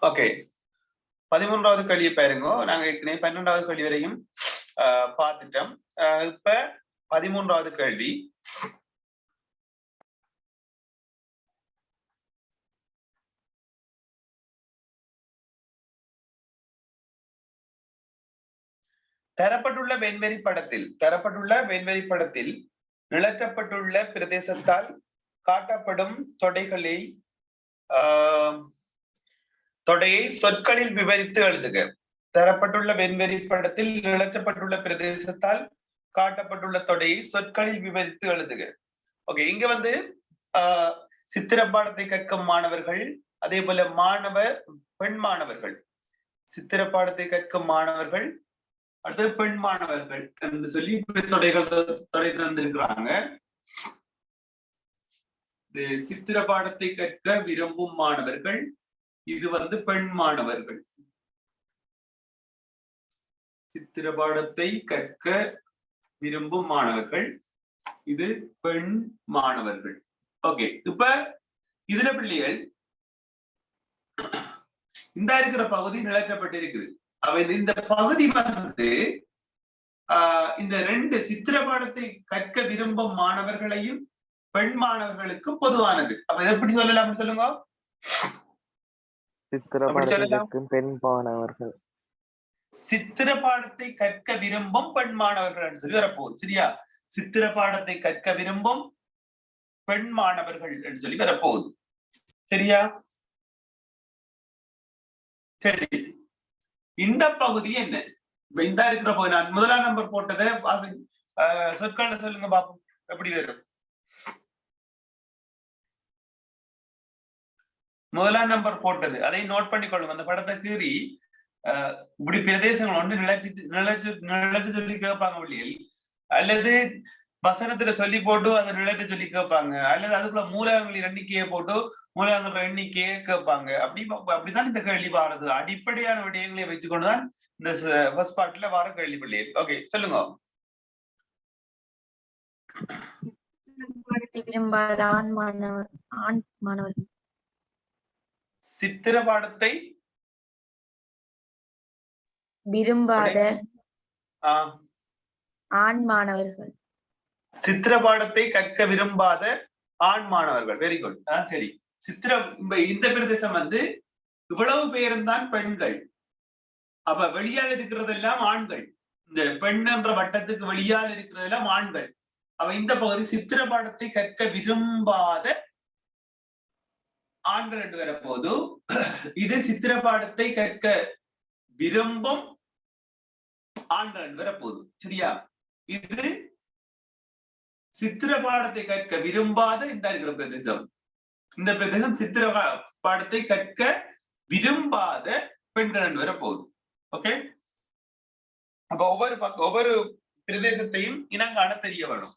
Okay, 13வது கேள்வியை பாருங்க. நாங்க ஏற்கனவே 12வது கேள்வி வரையும் பார்த்துட்டோம். இப்ப 13வது கேள்வி. தரப்பட்டுள்ள வெண்வெளி படத்தில் நிழற்றப்பட்டுள்ள பிரதேசத்தால் காட்டப்படும் தொடையை சொற்களில் விவரித்து எழுதுக. தரப்பட்டுள்ள வெண்வெளி படத்தில் நிழற்றப்பட்டுள்ள பிரதேசத்தால் காட்டப்பட்டுள்ள தொடையை சொற்களில் விவரித்து எழுதுக. ஓகே, இங்க வந்து சித்திரப்பாடத்தை கற்கும் மாணவர்கள், அதே போல பெண் மாணவர்கள், சித்திரப்பாடத்தை கற்கும் மாணவர்கள், அது பெண் மாணவர்கள் என்று சொல்லி தொடை தந்திருக்கிறாங்க. சித்திரப்பாடத்தை கற்க விரும்பும் மாணவர்கள், இது வந்து பெண் மாணவர்கள். சித்திரப்பாடத்தை கற்க விரும்பும் மாணவர்கள், இது பெண் மாணவர்கள். ஓகே, இப்ப இதுல பிள்ளைகள் இந்த இருக்கிற பகுதி நிழற்றப்பட்டிருக்குது. அவை இந்த பகுதி வந்து இந்த 2 சித்திரப்பாடத்தை கற்க விரும்பும் மாணவர்களையும் பெண் மாணவர்களுக்கு பொதுவானது. அப்ப எப்படி சொல்லலாம் சொல்லுங்க? பெண் மாணவர்கள், சித்திரப்பாடத்தை கற்க விரும்பும் பெண் மாணவர்கள் சொல்லி வரப்போகுது. சரியா? சித்திரப்பாடத்தை கற்க விரும்பும் பெண் மாணவர்கள் என்று சொல்லி வரப்போகுது. சரியா? சரி, இந்த பகுதி என்ன? இந்த இருக்கிற போய் நான் முதலாம் நம்பர் போட்டதை சொற்கள் சொல்லுங்க பாப்போம், எப்படி வரும்? முதலாம் நம்பர் போட்டது அதை நோட் பண்ணிக்கொள்ளுங்க. அந்த படத்தை கீறி இப்படி பிரதேசங்கள் ஒன்று நிலட்டு சொல்லி கேட்பாங்க வழியில், அல்லது வசனத்துல சொல்லி போட்டு அதை நிலட்டு சொல்லி கேட்பாங்க, அல்லது அதுக்குள்ள மூலகங்களின் எண்ணிக்கையை போட்டு மூலகங்கள எண்ணிக்கையை கேட்பாங்க. அப்படிதான் இந்த கேள்வி வாரது. அடிப்படையான விடயங்களை வச்சுக்கொண்டுதான் இந்த ஃபர்ஸ்ட் பார்ட்ல வார கேள்வி பிள்ளை. ஓகே, சொல்லுங்க. விரும்பாத ஆண் மாணவர்கள், சித்திரப்பாடத்தை விரும்பாத ஆண் மாணவர்கள், சித்திரப்பாடத்தை கற்க விரும்பாத ஆண் மாணவர்கள். Very good. சரி, இந்த பிரதேசம் வந்து இவ்வளவு பேரும் தான் பெண்கள். அப்ப வெளியால் இருக்கிறதெல்லாம் ஆண்கள். இந்த பெண் என்ற வட்டத்துக்கு வெளியால் இருக்கிறதெல்லாம் ஆண்கள். அவ இந்த பகுதி சித்திரப்பாடத்தை கற்க விரும்பாத ஆண்கள் என்று வரப்போது, இது சித்திரப்பாடத்தை கற்க விரும்பும் ஆண்கள் என்று வரப்போகுது. சரியா? இது சித்திரப்பாடத்தை கற்க விரும்பாத இந்த இருக்கிற பிரதேசம். இந்த பிரதேசம் சித்திரப்பாடத்தை கற்க விரும்பாத பெண்கள் என்று வரப்போகுது. ஓகே, அப்ப ஒவ்வொரு பிரதேசத்தையும் இனங்காண தெரிய வேணும்.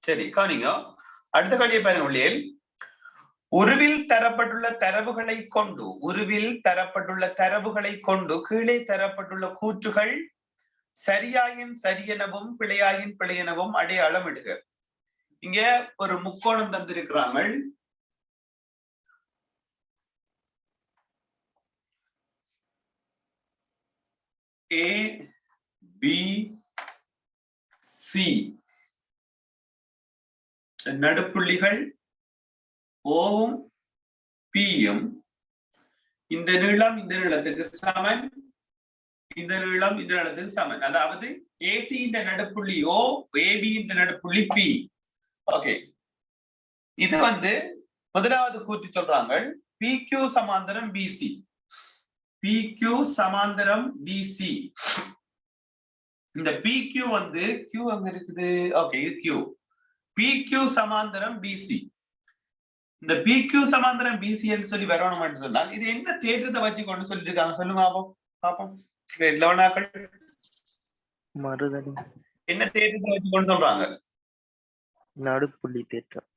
சரி, காணிங்க. அடுத்த கேள்வியை பாருங்க உள்ளியல். உருவில் தரப்பட்டுள்ள தரவுகளை கொண்டு கீழே தரப்பட்டுள்ள கூற்றுகள் சரியாயின் சரியெனவும் பிழையாயின் பிழையெனவும் அடையாளம் இடுக. இங்க ஒரு முக்கோணம் தந்திருக்கிறாங்க. A B C, நடுப்புள்ளிகள் ஓவும் பியும், இந்த நீளம் இந்த நீளத்துக்கு சமன், இந்த நீளம் இந்த நீளத்துக்கு சமன். அதாவது ஏசி இந்த நடுப்புள்ளி ஓ, ஏபி இந்த நடுப்புள்ளி பி. ஓகே, இது வந்து முதலாவது கூற்று சொல்றாங்க PQ சமாந்தரம் BC. PQ சமாந்தரம் BC. இந்த PQ வந்து Q அங்க இருக்குது. ஓகே, இது Q. PQ சமாந்தரம் BC. இந்த PQ சமாந்தரம் BC என்று சொல்லி வரணும்னு சொன்னால் இது என்ன தேற்றத்தை வச்சு கொண்டு சொல்லிருக்காங்க சொல்லுங்க பாப்போம். மறுதடி என்ன தேற்றத்தை வச்சு கொண்டு சொல்றாங்க? நடுப்புள்ளி தேற்றம்.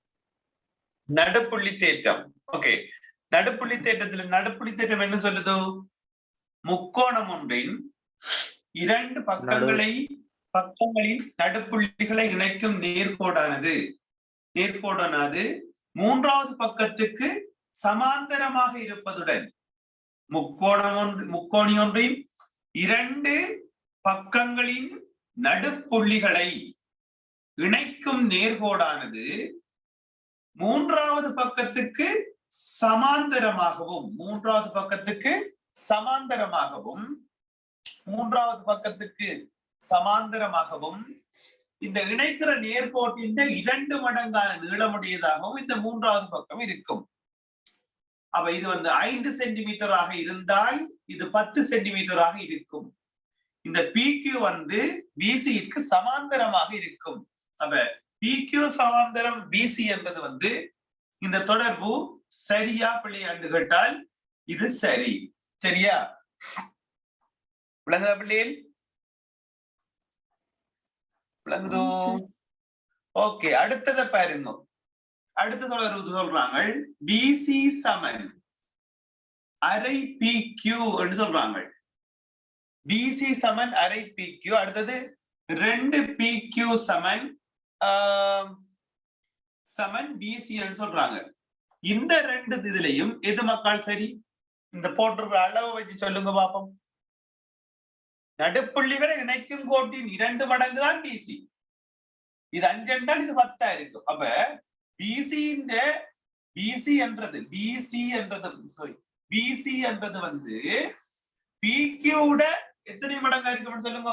ஓகே, நடுப்புள்ளி தேற்றத்துல நடுப்புள்ளி தேற்றம் என்ன சொல்லுது? முக்கோணம் ஒன்றின் இரண்டு பக்கங்களின் நடுப்புள்ளிகளை இணைக்கும் நேர்கோடானது மூன்றாவது பக்கத்துக்கு சமாந்தரமாக இருப்பதுடன் முக்கோணி ஒன்றின் இரண்டு பக்கங்களின் நடுப்புள்ளிகளை இணைக்கும் நேர்கோடானது மூன்றாவது பக்கத்துக்கு சமாந்தரமாகவும் இந்த இணைக்கிற நேர்கோட்டின் 2 மடங்கான நீளமுடையதாகவும் இந்த மூன்றாவது பக்கம் இருக்கும். அப்ப இது 5 சென்டிமீட்டராக இருந்தால் இது 10 சென்டிமீட்டராக இருக்கும். இந்த PQ BC-க்கு சமாந்தரமாக இருக்கும். அப்ப PQ சமாந்தரம் BC என்பது இந்த தொடர்பு சரியா பிள்ளையாண்டு கேட்டால் இது சரி. சரியா? விளங்குதா பிள்ளைகள்? விளங்குதோ? ஓகே, அடுத்ததை பாருங்க. அடுத்த தொடர்பு சொல்றாங்க BC சமன் அரை PQ என்று சொல்றாங்க. BC சமன் அரை PQ. அடுத்தது 2 PQ சமன் BC என்று சொல்றாங்க. இந்த 2 இதுலயும் எது மக்கள் சரி? இந்த போட்டிருக்கிற அளவை வச்சு சொல்லுங்க பாப்போம். நடுப்புள்ளிகளை இணைக்கும் கோட்டின் 2 மடங்கு தான் BC. இது 5 என்றால் இது 10 இருக்கும். அப்ப BC என்றது PQ எத்தனை மடங்கா இருக்கும் சொல்லுங்க.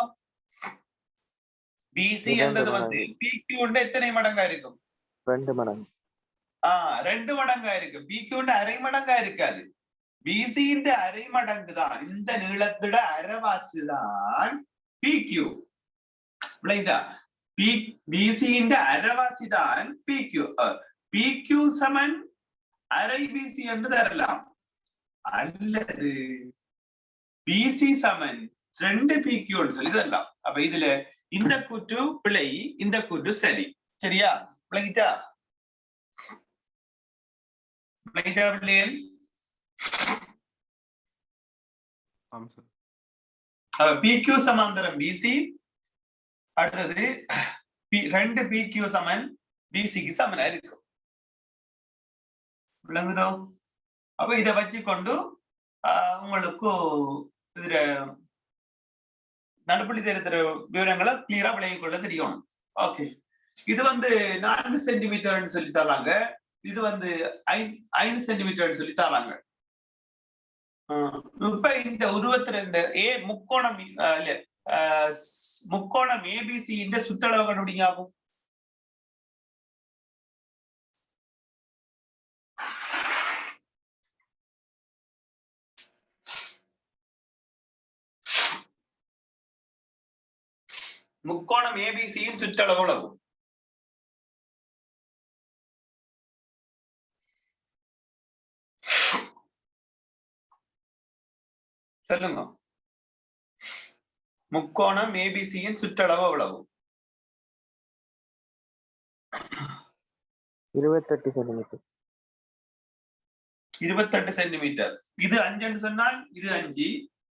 BC என்றது PQ எத்தனை மடங்கா இருக்கும்? 2 மடங்கு. 2 மடங்கா இருக்கு. PQ அரை மடங்கா இருக்காது. BC அரை மடங்கு தான். இந்த நீளத்தோட அரைவாசி தான் PQ. BC அரைவாசி தான் PQ. PQ சமன் அரை BC என்று தரலாம். அல்லது BC சமன் 2 PQ சொல்லி தரலாம். அப்ப இதுல இந்த கூற்று பிழை, இந்த கூற்று சரி. சரியா? விளங்கிட்டா பிள்ளைகள்? PQ சமாந்தரம் BC. அடுத்தது 2 PQ சமன் BC-க்கு சமனா இருக்கும். விளங்குதோ? அப்ப இதை வச்சு கொண்டு உங்களுக்கு இதுல நடுப்புள்ளி தெரிகிற விவரங்களை கிளியரா விளங்கிக் கொள்ள தெரியணும். ஓகே, இது 4 சென்டிமீட்டர் சொல்லி தராங்க. இது 5 சென்டிமீட்டர் சொல்லி தராங்க. இப்ப இந்த 22 முக்கோணம் ABC இந்த சுற்றளவு கண்டுபிடிங்க ஆகும். முக்கோணம் ABCயின் சுற்றளவு எவ்வளவு? சொல்லுங்க. முக்கோணம் ABCயின் சுற்றளவு எவ்வளவு? 28 சென்டிமீட்டர். 28 சென்டிமீட்டர். இது 5 என்று சொன்னால் இது 5,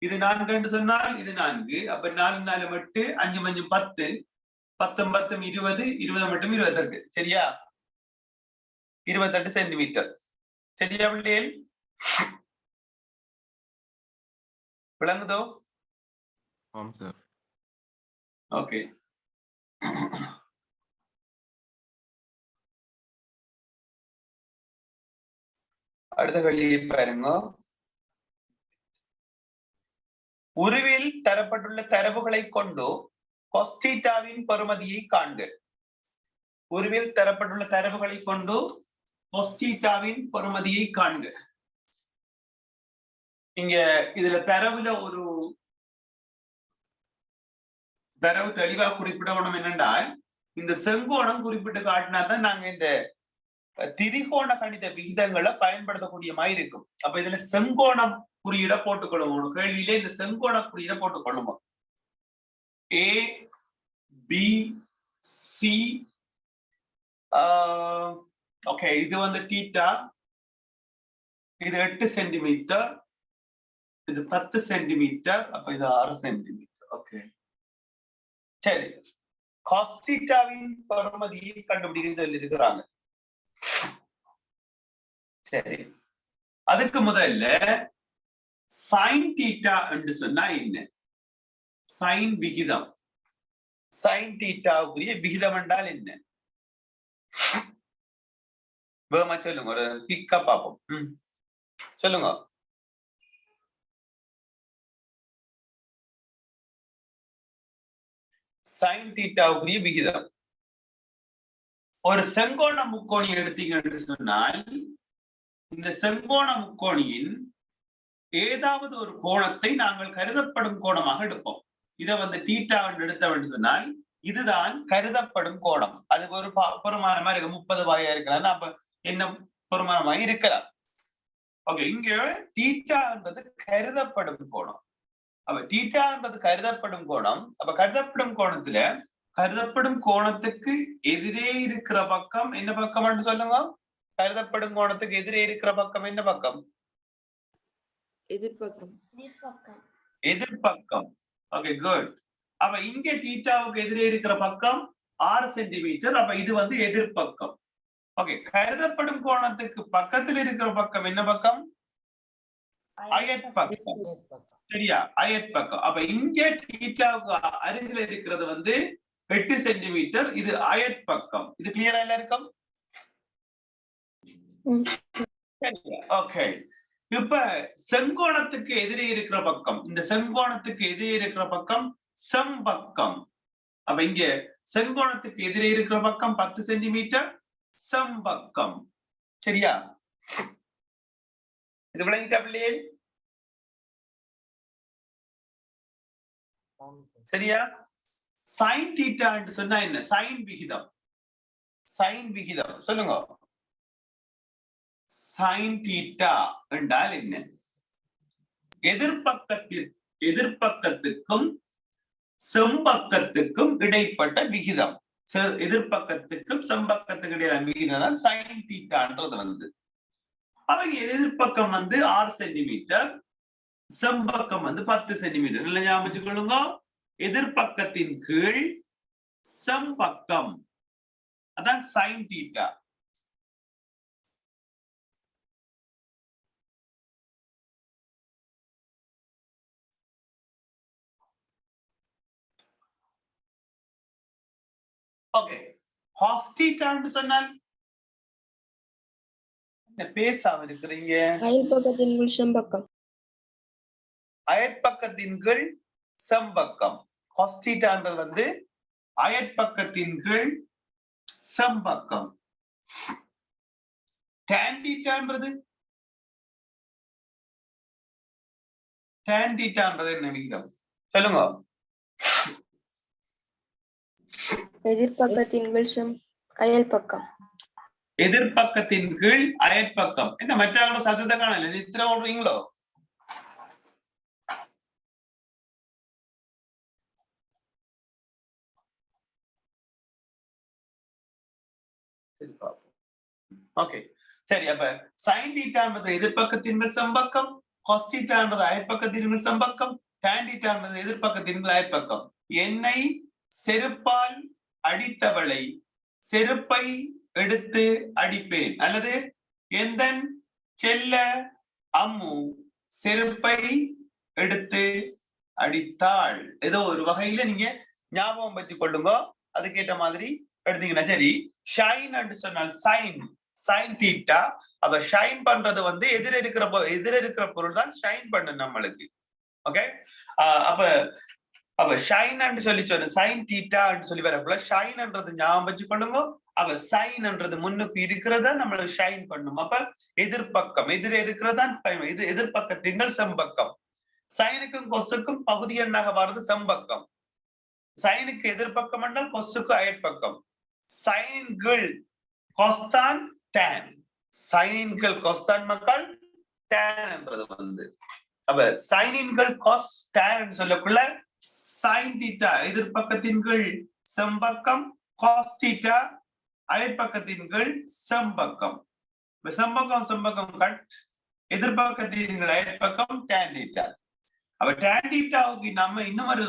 இது 4 என்று சொன்னால் இது 4. அப்ப 4 4 8, 5 5 10, 10 10 20, 20 மட்டும் 28. சரியா? 28 சென்டிமீட்டர். சரியா பிள்ளைகள்? விளங்குதோ? ஆம் சார். ஓகே, அடுத்த கேள்வி பாருங்க. உருவில் தரப்பட்டுள்ள தரவுகளை கொண்டு கொஸ்டீட்டாவின் பெறுமதியை காண்க. உருவில் தரப்பட்டுள்ள தரவுகளை கொண்டு கொஸ்டீட்டாவின் பெறுமதியை காண்க. இங்க இதுல தரவுல ஒரு தரவு தெளிவா குறிப்பிடணும் என்னென்றால், இந்த செங்கோணம் குறிப்பிட்டு காட்டினா தான் நாங்க இந்த திரிகோண கணித விகிதங்களை பயன்படுத்தக்கூடிய மாதிரி இருக்கும். அப்ப இதுல செங்கோணம் குறியீட போட்டுக்கொள்ளும். கேள்வியிலே இந்த செங்கோண குறியீட போட்டுக்கொள்ளும். ABC. ஓகே, இது தீட்டா. இது 8 சென்டிமீட்டர், இது 10 சென்டிமீட்டர். அப்ப இது 6 சென்டிமீட்டர். ஓகே, சரி, காஸ் தீட்டாவின் பெறுமதியை கண்டுபிடிக்க சொல்லி இருக்கிறாங்க. சரி, அதுக்கு முதல்ல சைன் தீட்டா என்று சொன்னா என்ன? சைன் விகிதம். சைன் தீட்டாவுக்குரிய விகிதம் என்றால் என்ன? வேகமா சொல்லுங்க, ஒரு பிக்கா பார்ப்போம். சொல்லுங்க. சைன் தீட்டாவுக்குரிய விகிதம். ஒரு செங்கோண முக்கோணி எடுத்தீங்க என்று சொன்னால் இந்த செங்கோண முக்கோணியின் ஏதாவது ஒரு கோணத்தை நாங்கள் கருதப்படும் கோணமாக எடுப்போம். இதை தீட்டா எடுத்தவன் சொன்னால் இதுதான் கருதப்படும் கோணம். அதுக்கு ஒரு பெருமானமா இருக்கு, 30 வாயா இருக்கலாம், அப்ப என்ன பெருமானமா இருக்கலாம். ஓகே, இங்க தீட்டா என்பது கருதப்படும் கோணம். அப்ப தீட்டா என்பது கருதப்படும் கோணம். அப்ப கருதப்படும் கோணத்துக்கு எதிரே இருக்கிற பக்கம் என்ன பக்கம் சொல்லுங்க? கருதப்படும் கோணத்துக்கு எதிரே இருக்கிற பக்கம் என்ன பக்கம்? எதிர்பக்கம். Okay, good. அப்ப இங்க தீட்டாவுக்கு எதிரே இருக்கிற பக்கம் 6 சென்டிமீட்டர். அப்ப இது எதிர்பக்கம். ஓகே, கருதப்படும் கோணத்துக்கு பக்கத்தில் இருக்கிற பக்கம் என்ன பக்கம்? அயற்பக்கம். சரியா, அயற்பக்கம். அப்ப இங்க தீட்டாவுக்கு அருகில் இருக்கிறது 8 சென்டிமீட்டர். இது அயற்பக்கம். இது கிளியரா எல்லாருக்கும்? ஓகே, இப்ப செங்கோணத்துக்கு எதிரே இருக்கிற பக்கம், இந்த செங்கோணத்துக்கு எதிரே இருக்கிற பக்கம் செம்பக்கம். அப்ப இங்க செங்கோணத்துக்கு எதிரே இருக்கிற பக்கம் 10 சென்டிமீட்டர் செம்பக்கம். சரியா, இது விளங்கிட்டா பிள்ளையே? சரியா. சைன் தீட்டா என்று சொன்னா என்ன? சைன் விகிதம். சைன் விகிதம் சொல்லுங்க. சைன் தீட்டா என்றால் என்ன? எதிர்பக்கத்துக்கும் செம்பக்கத்துக்கும் இடைப்பட்ட விகிதம். எதிர்பக்கத்துக்கும் செம்பக்கத்துக்கு இடையிலான விகிதம் தான் சைன் தீட்டான்றது. அவை எதிர்பக்கம் 6 சென்டிமீட்டர், செம்பக்கம் 10 சென்டிமீட்டர். நல்ல ஞாபகம் வச்சுக்கொள்ளுங்க. எதிர்பக்கத்தின் கீழ் செம்பக்கம், அதான் சைன் தீட்டா. ஓகே, காஸ் தீட்டான்னு சொன்னால் என்ன பேசாம இருக்கிறீங்க? அயற்பக்கத்தின் கீழ் செம்பக்கம். அயற்பக்கத்தின் கீழ் செம்பக்கம். காஸ் தீட்டான்றது அயற்பக்கத்தின் கீழ் செம்பக்கம். டான் தீட்டான்றது என்ன விகிதம் சொல்லுங்க? எதிர்பக்கத்தின் கீழ் அயல்பக்கம். எதிர்பக்கத்தின் கீழ் அயற்பக்கம். என்ன மற்றவங்களோட சத்தத்தை காணல, நித்திர ஓடுறீங்களோ? ஓகே, சரி. அப்ப சைன் தீட்டான்றது எதிர்பக்கத்தின் மேல் செம்பக்கம், காஸ் தீட்டான்றது அயற்பக்கத்தின் மேல் செம்பக்கம், டான் தீட்டான்றது எதிர்பக்கத்தின் மேல் அயற்பக்கம். என்னை செருப்பால் அடித்தவளை செருப்பை எடுத்து அடிப்பேன், அல்லது எந்தன் செல்ல அம்மு செருப்பை எடுத்து அடித்தாள். ஏதோ ஒரு வகையில நீங்க ஞாபகம் வச்சு கொள்ளுங்க. அதுக்கேற்ற மாதிரி எடுத்தீங்கன்னா சரி. ஷைன் என்று சொன்னால் சைன் தீட்டா. அப்ப ஷைன் பண்றது எதிர இருக்கிற பொருள் தான் ஷைன் பண்ணு நம்மளுக்கு. ஓகே, அப்ப ஷைன் சொல்லி சொன்ன சைன் தீட்டா சொல்லி வரப்போல ஷைன்ன்றது ஞாபகம் வச்சு கொள்ளுங்க. அப்ப சைன்ன்றது முன்னுக்கு இருக்கிறதா நம்மளுக்கு ஷைன் பண்ணும். அப்ப எதிர்பக்கம் எதிர இருக்கிறதா இது எதிர்பக்கத்தின் செம்பக்கம். சைனுக்கும் கொசுக்கும் பகுதி எண்ணாக வர்றது செம்பக்கம். சைனுக்கு எதிர்பக்கம் என்றால் கொசுக்கு அயற்பக்கம். சைனின் கீழ் கொஸ்தான் டான். சைனின் கீழ் கொஸ்தான் மக்கள் டான் என்றது அப்ப சைனின் கீழ் கொஸ் டான் சொல்லக்குள்ள சைன் தீட்டா எதிர்பக்கத்தின் கீழ் செம்பக்கம், காஸ் தீட்டா அயற்பக்கத்தின் கீழ் செம்பக்கம். செம்பக்கம் கட், எதிர்பக்கத்தின் கீழ் அயற்பக்கம் டான் தீட்டா. அப்ப டான் தீட்டாவுக்கு நம்ம இன்னும் ஒரு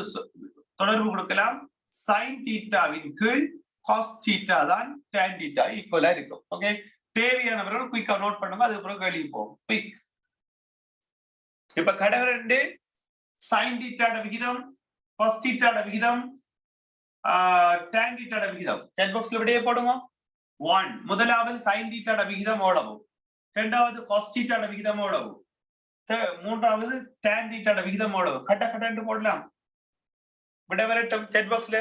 தொடர்பு கொடுக்கலாம். சைன் தீட்டாவின் கீழ் காஸ் தீட்டா தான் டேன் தீட்டா ஈக்குவலா இருக்கும். ஓகே, தேவையானவர்கள் குயிக்கா நோட் பண்ணுங்க, அதுக்கப்புறம் கேள்வி போகும். குயிக். இப்ப கடக 2 சைன் தீட்டாட விகிதம், காஸ் தீட்டாட விகிதம், டேன் தீட்டாட விகிதம் சாட் பாக்ஸ்ல விடையே போடுங்க. 1 முதலாவது சைன் தீட்டாட விகிதம் எவ்வளவு, இரண்டாவது காஸ் தீட்டாட விகிதம் எவ்வளவு, மூன்றாவது டேன் தீட்டாட விகிதம் எவ்வளவு, கட்ட கட்டன்னு போடலாம். விட வரட்டும் சாட் பாக்ஸ்ல.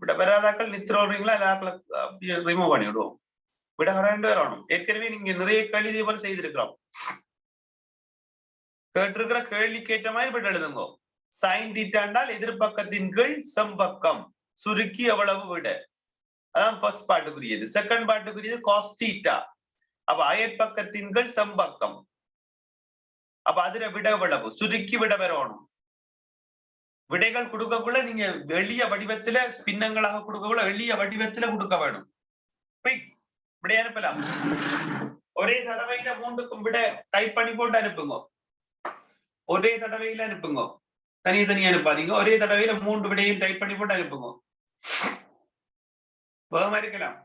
விட வராதாக்கள் நித்திரோடுறீங்களா, எல்லா ரிமூவ் பண்ணி விடுவோம். விட வரண்டு வரணும். ஏற்கனவே நீங்க நிறைய கேள்வி போல செய்திருக்கிறோம். கேட்டிருக்கிற கேள்விக்கு ஏற்ற மாதிரி விட எழுதுங்க. சைன் தீட்டா என்றால் எதிர்பக்கத்தின் கீழ் செம்பக்கம், சுருக்கி எவ்வளவு விட, அதான் ஃபர்ஸ்ட் பார்ட்டுக்குரியது. செகண்ட் பார்ட்டுக்குரியது காஸ் தீட்டா, அப்ப அயற்பக்கத்தின் கீழ் செம்பக்கம், அப்ப அதுல விட எவ்வளவு, சுருக்கி விட வரணும். விடைகள் கொடுக்கக்குள்ள நீங்க எளிய வடிவத்துல பின்னங்களாக கொடுக்கக்குள்ள எளிய வடிவத்துல கொடுக்க வேணும். விடை அனுப்பலாம். ஒரே தடவையில 3க்கும் விட டைப் பண்ணி போட்டு அனுப்புங்க. ஒரே தடவையில அனுப்புங்க, தனியா அனுப்பாதீங்க. ஒரே தடவையில 3 விடையும் டைப் பண்ணி போட்டு அனுப்புங்க. வேகமா இருக்கலாம்.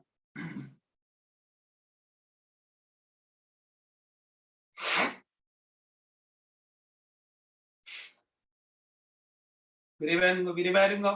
விரிவாருங்க.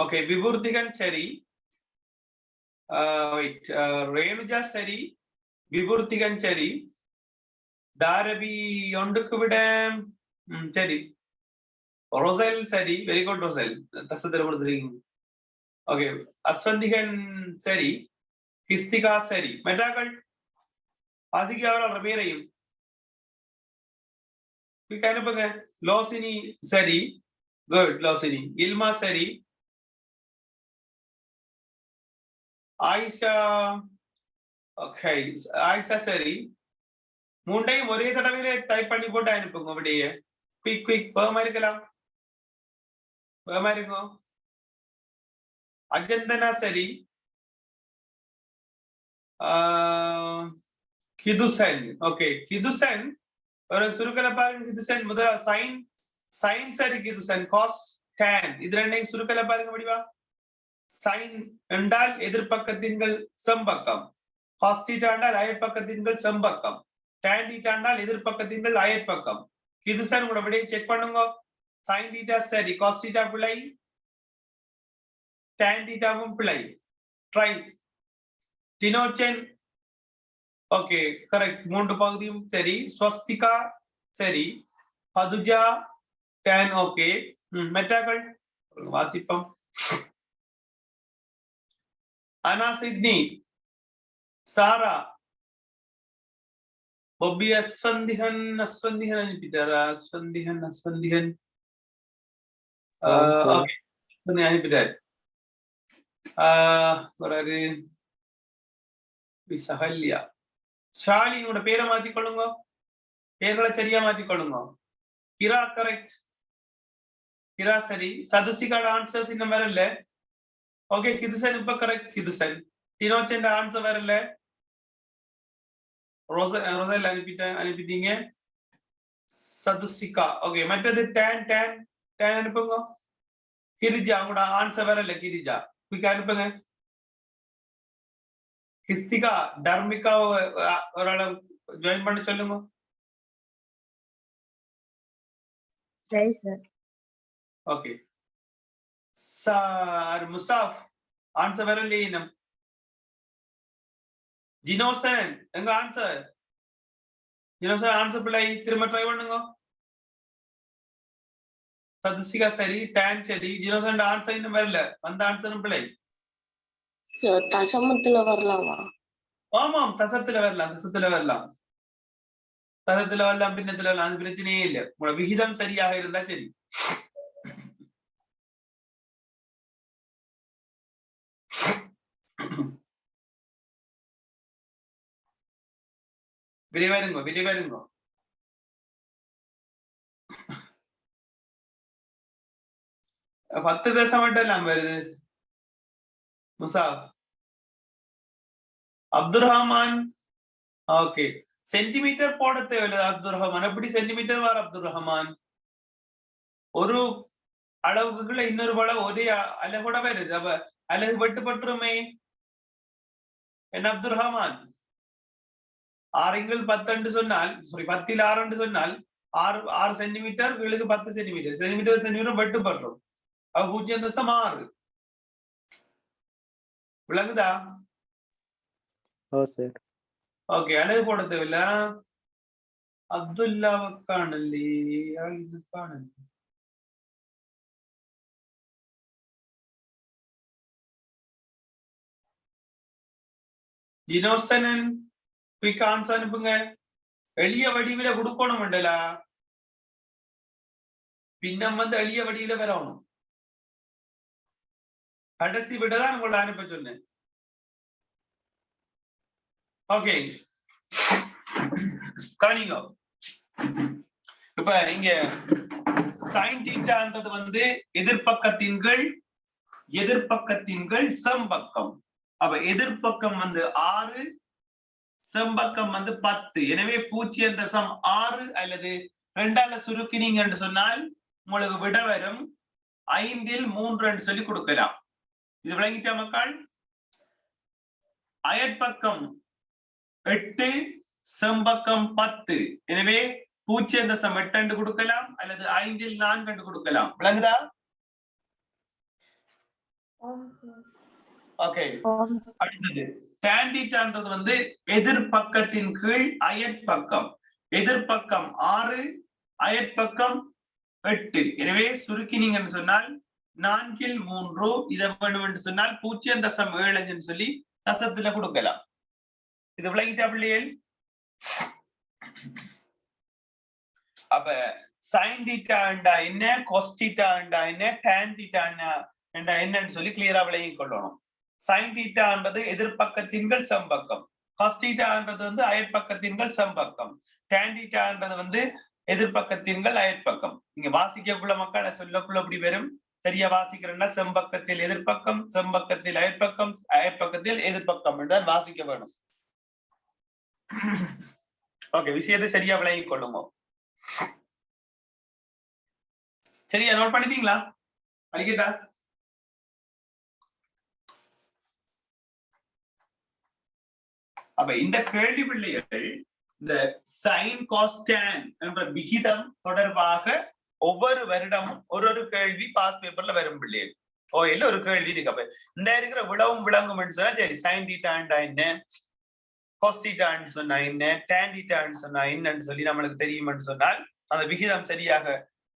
ஓகே, விபூர்த்திகன் சரி, ரேணுஜா சரி, விபூர்த்திகன் சரி, தாரபி ஒன்றுக்கு விட சரி, ரொசல் சரி, வெரி குட் ரொசல், தசத்திர கொடுத்துருக்கீங்க. ஓகே, அஸ்வந்திகன் சரி, கிஸ்திகா சரி. மெட்டாக்கள் ஆசிக்கு அவரோட பேரையும் அனுப்புங்க. லோசினி சரி, குட் லோசினி. இல்மா சரி, ஆயிஷா ஓகே, ஆயிஷா சரி. 3ஐயும் ஒரே தடவையில டைப் பண்ணி போட்டு அனுப்புங்க விடைய. குயிக் குயிக், வேகமா இருக்கலாம், வேகமா இருக்கும். அஜந்தனா சரி, கிதுசன். ஓகே, கிதுசன் ஒரு சுருக்கல பாருங்க. கிதுசன் முதல் சைன், சைன் சரி கிதுசன், காஸ் டேன் இது ரெண்டையும் சுருக்கல பாருங்க முடிவா. சைன் என்றால் எதிர்பக்கத்தின் செம்பக்கம், காஸ் தீட்டா என்றால் அயற்பக்கத்தின் செம்பக்கம், டேன் தீட்டா என்றால் எதிர்பக்கத்தின் அயற்பக்கம். கிதுசன் உங்களோட விடையை செக் பண்ணுங்க. சைன் தீட்டா சரி, காஸ் தீட்டா பிழை, டேன் தீட்டாவும் பிழை. ட்ரை. டினோச்சன் ஓகே கரெக்ட், 3 பகுதியும் சரி. ஸ்வஸ்திகா சரி, பதுஜா டேன் ஓகே. மெட்டாக்கள் வாசிப்பம். அனா சிட்னி, சாரா, பொப்பி அஸ்வந்திகன் அனுப்பிட்டாரா? அஸ்வந்திகன் ஓகே அனுப்பிட்டார். சஹல்யா, ஷாலினோட பேரை மாத்திக்கொள்ளுங்க, பேர்களை சரியா மாத்திக்கொள்ளுங்க. கிரா கரெக்ட், கிரா சரி. சதுசிகாட ஆன்சர்ஸ் இன்னும் வேற இல்ல. ஓகே, கிதுசன் இப்ப கரெக்ட். கிதுசன். டினோச்சன் ஆன்சர் வேற இல்ல. ரோசல் அனுப்பிட்டீங்க. சதுசிகா ஓகே. மற்றது டேன் டேன் டேன் அனுப்புங்க. கிரிஜா உங்களோட ஆன்சர் வேற இல்ல. கிரிஜா குயிக்கா அனுப்புங்க. கிஸ்திகா, டர்மிகா ஒரு ஆளை ஜாயின் பண்ண சொல்லுங்க. சரி சார். ஓகே, முசாஃப் ஆன்சர் வேற இல்லையே. நம் ஜினோசன் எங்க ஆன்சர்? ஜினோசன் ஆன்சர் பிள்ளை, திரும்ப ட்ரை பண்ணுங்க. சதுசிகா சரி, டேன் சரி. ஜினோசன் ஆன்சர் இன்னும் வரல, வந்த ஆன்சரும் பிள்ளை. தசமத்துல வரலாமா? ஆமாம், தசத்துல வரலாம், தசத்துல வரலாம். தரத்துல வரலாம் பின்னத்துல வரலாம், அது பிரச்சனையே இல்லை. உங்களோட விகிதம் சரியாக இருந்தா சரி. விரைவாருங்க விரைவாருங்க. பத்து தசம் மட்டும் எல்லாம் வருது. முசா அப்துல் ரஹ்மான் ஓகே. சென்டிமீட்டர் போட தேவையில்லை அப்துல் ரஹ்மான். எப்படி சென்டிமீட்டர் வார் அப்துல் ரஹ்மான்? ஒரு அளவுக்குள்ள இன்னொரு அளவு ஒரே அழகோட வருது. அப்ப அழகு வெட்டுப்பட்டுருமே என்ன அப்துல் ரஹ்மான்? 6 10 சொன்னால், சாரி 10 6 சொன்னால் 6 சென்டிமீட்டர், வீளுக்கு 10 சென்டிமீட்டர், சென்டிமீட்டர் வெட்டுப்பட்டுரும். அவ 0.6 விளங்குதா? ஓ சார். ஓகே, அழகு போட தேவையில்ல. அப்துல்லாவை காணலே, காணல. டினோசனன் குயிக் ஆன்சர் அனுப்புங்க. எளிய வடிவில கொடுக்கணும் மண்டலா, பின்னம் எளிய வடிவில வரணும். கடைசி விடதான் உங்களை அனுப்ப சொன்னேன். ஓகே கவனிங்க. இப்ப இங்க சைன் தீட்டான்றது எதிர்பக்கத்தின்கள் செம்பக்கம். அப்ப எதிர்பக்கம் 6, செம்பக்கம் 10. எனவே 0.6 அல்லது 2ஆல சுருக்கினீங்க என்று சொன்னால் உங்களுக்கு விட வரும் 5ல் 3 என்று சொல்லி கொடுக்கலாம். இது விளங்கிட்டா மக்கள்? அயற்பக்கம் 8, செம்பக்கம் 10. எனவே 0.8 என்று கொடுக்கலாம் அல்லது 5ல் 4 என்று கொடுக்கலாம். விளங்குதா? ஓகே. அடுத்தது tan θன்றது எதிர்பக்கத்தின் கீழ் அயற்பக்கம். எதிர்பக்கம் 6, அயற்பக்கம் 8. எனவே சுருக்கினீங்கன்னு சொன்னால் 4ல் 3. இதை வேண்டும் என்று சொன்னால் 0.75 சொல்லி தசத்துல கொடுக்கலாம். இது விளங்கிட்டா பிள்ளைகள்? அப்ப சைன் தீட்டா என்ன, கொஸ் தீட்டா என்ன, டான் தீட்டா என்னன்னு சொல்லி கிளியரா விளங்கி கொள்ளணும். சைன் தீட்டான்றது எதிர்பக்கத்தின்கள் செம்பக்கம், காஸ் தீட்டான்றது அயற்பக்கத்தின்கள் செம்பக்கம், டான் தீட்டான்றது எதிர்பக்கத்தின்கள் அயற்பக்கம். நீங்க வாசிக்கக்குள்ள மக்கள் சொல்லக்குள்ள அப்படி வரும். சரியா வாசிக்கிறேன்னா செம்பக்கத்தில் எதிர்பக்கம், செம்பக்கத்தில் அயற்பக்கம், அயற்பக்கத்தில் எதிர்பக்கம் தான் வாசிக்க வேணும். ஓகே, விஷயத்தை சரியா விளங்கி கொள்ளுங்க. சரியா நோட் பண்ணிட்டீங்களா? அடிக்கட்டா? அப்ப இந்த கேள்வி பிள்ளைகள் இந்த சைன் காஸ் டான் என்ற விகிதம் தொடர்பாக ஒவ்வொரு வருடமும் ஒரு கேள்வி பாஸ் பேப்பர்ல வரும் பிள்ளைகள். இல்ல ஒரு கேள்வி இருக்கு. அப்ப இந்த இருக்கிற விளவும் விளங்கும் சொன்னா சரி, சைன் தீட்டாண்டா என்ன, காஸ் தீட்டான்னு சொன்னா என்ன, டான் தீட்டான்னு சொன்னா என்னன்னு சொல்லி நம்மளுக்கு தெரியும் சொன்னால் அந்த விகிதம் சரியாக